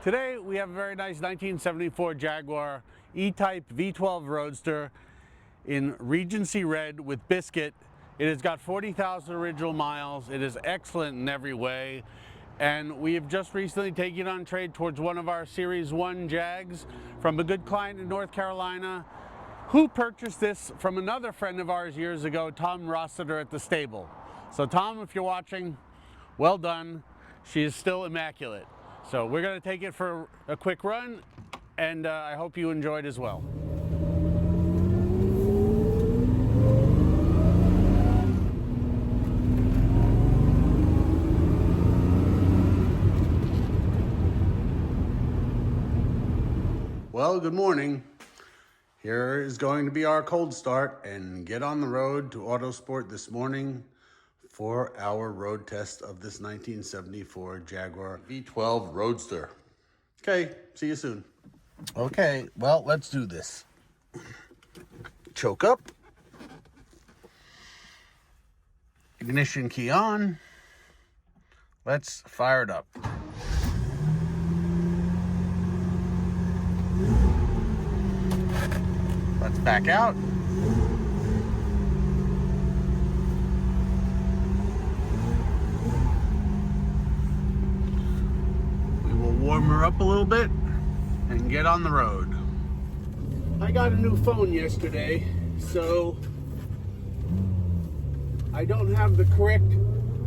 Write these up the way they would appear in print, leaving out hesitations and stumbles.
Today we have a very nice 1974 Jaguar E-Type V12 Roadster in Regency Red with Biscuit. It has got 40,000 original miles. It is excellent in every way. And we have just recently taken on trade towards one of our Series 1 Jags from a good client in North Carolina who purchased this from another friend of ours years ago, Tom Rossiter at the stable. So Tom, if you're watching, well done. She is still immaculate. So we're going to take it for a quick run, and I hope you enjoyed as well. Well, good morning. Here is going to be our cold start and get on the road to Autosport this morning for our road test of this 1974 Jaguar V12 Roadster. Okay, see you soon. Okay, well, let's do this. Choke up. Ignition key on. Let's fire it up. Let's back out. We will warm her up a little bit and get on the road. I got a new phone yesterday, so I don't have the correct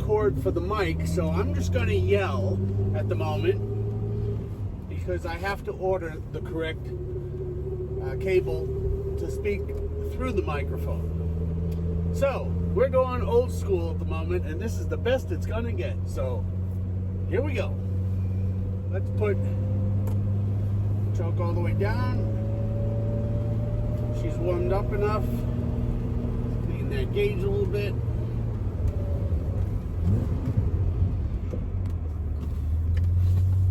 cord for the mic, so I'm just going to yell at the moment because I have to order the correct cable to speak through the microphone. So we're going old school at the moment, and this is the best it's gonna get. So here we go. Let's put choke all the way down. She's warmed up enough. Clean that gauge a little bit.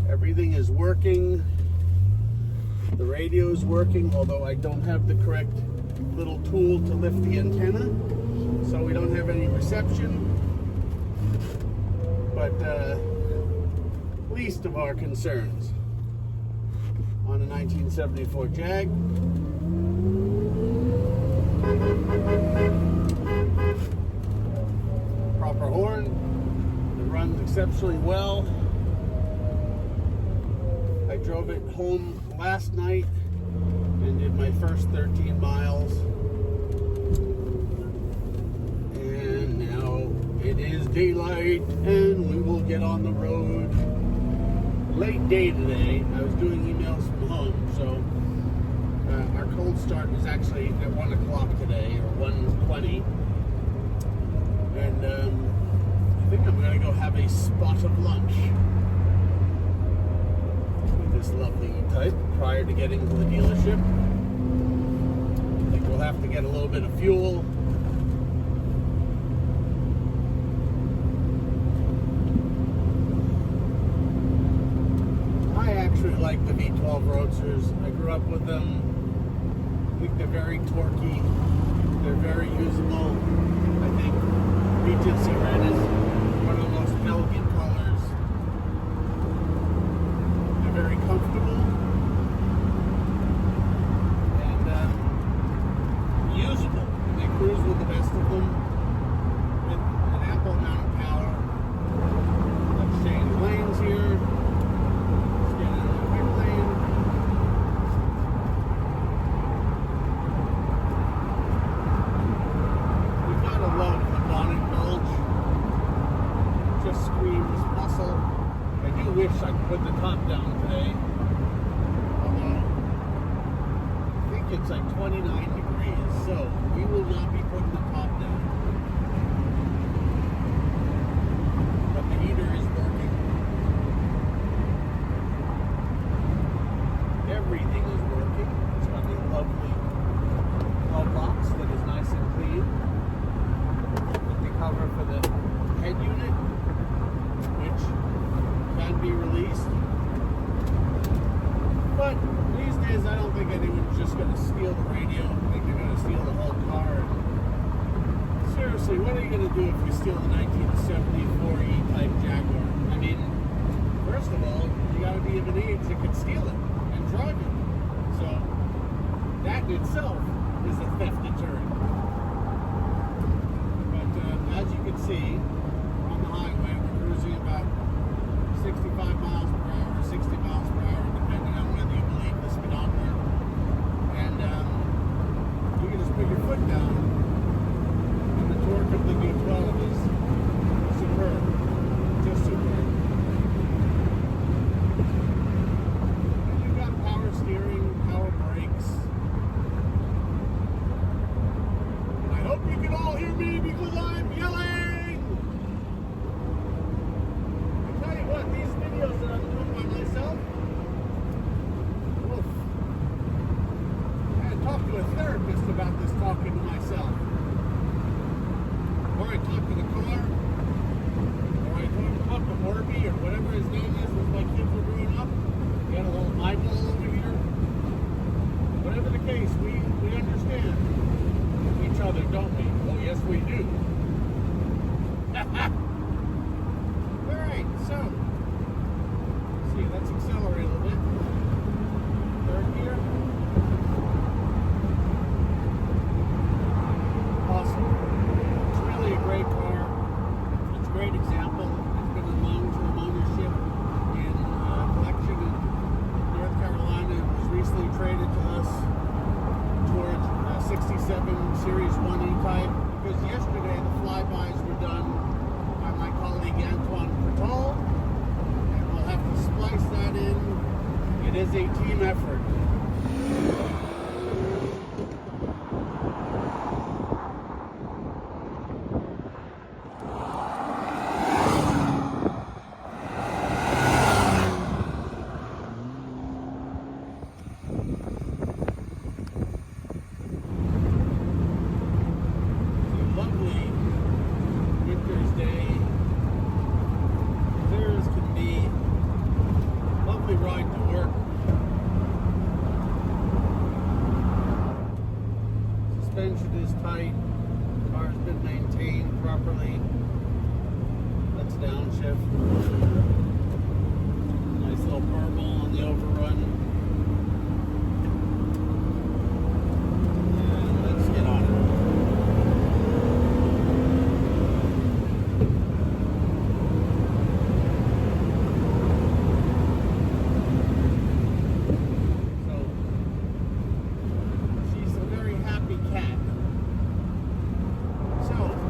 Everything is working. The radio is working, although I don't have the correct little tool to lift the antenna, so we don't have any reception. But least of our concerns on a 1974 Jag. Proper horn. It runs exceptionally well. I drove it home last night and did my first 13 miles, and now it is daylight and we will get on the road. Late day today. I was doing emails from home, so our cold start was actually at 1 o'clock today, or 1:20, and I think I'm going to go have a spot of lunch. This lovely E-Type prior to getting to the dealership. I think we'll have to get a little bit of fuel. I actually like the V12 Roadsters. I grew up with them. I think they're very torquey. They're very usable. I think Regency Red is one of the most elegant colors. Very comfortable and usable. They cruise with the best of them with an ample amount of power. Let's change lanes here. Let's get into the quick lane. We've got to love the bonnet bulge. It just screams muscle. I do wish I could put the top down today, although I think it's like 29 degrees, so we will not be putting the top down. But the heater is working. Everything is working. It's got a lovely glove box that is nice and clean. With the cover for the head unit, which can be released. But these days I don't think anyone's just going to steal the radio. I think they're going to steal the whole car. Seriously, what are you going to do if you steal a 1974 E-Type Jaguar? I mean, first of all, the got to be of an age that can steal it and drive it. So that in itself is a theft deterrent. But as you can see, on the highway, we're cruising about 65 miles per hour, 60 miles per hour, depending on whether you believe the speedometer. And you can just put your foot down, and the torque of the V12 is superb, just superb. And you've got power steering, power brakes. And I hope you can all hear me because I'm yelling! I tell you what, these videos that I'm doing by myself, oof. I had talked to a therapist about this talking to myself. Or I talk to the car, or I talk to Orby, or whatever his name is as my kids were growing up. He had a little eyeball over here. Whatever the case, we understand each other, don't we? Oh, yes, we do. Alright, so, see, let's accelerate a little bit. Third gear. Awesome. Really a great car. It's a great example. It's been in long-term ownership in collection in North Carolina. It was recently traded to us towards 67 Series 1 E-Type because yesterday the flybys were done by my colleague Antoine Pertal, and we'll have to splice that in. It is a team effort. Suspension is tight. The car's been maintained properly. Let's downshift. Nice little purple on the overrun. And let's get on it.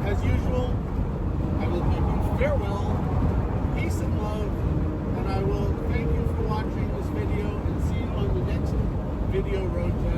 As usual, I will bid you farewell, peace and love, and I will thank you for watching this video and see you on the next video road test.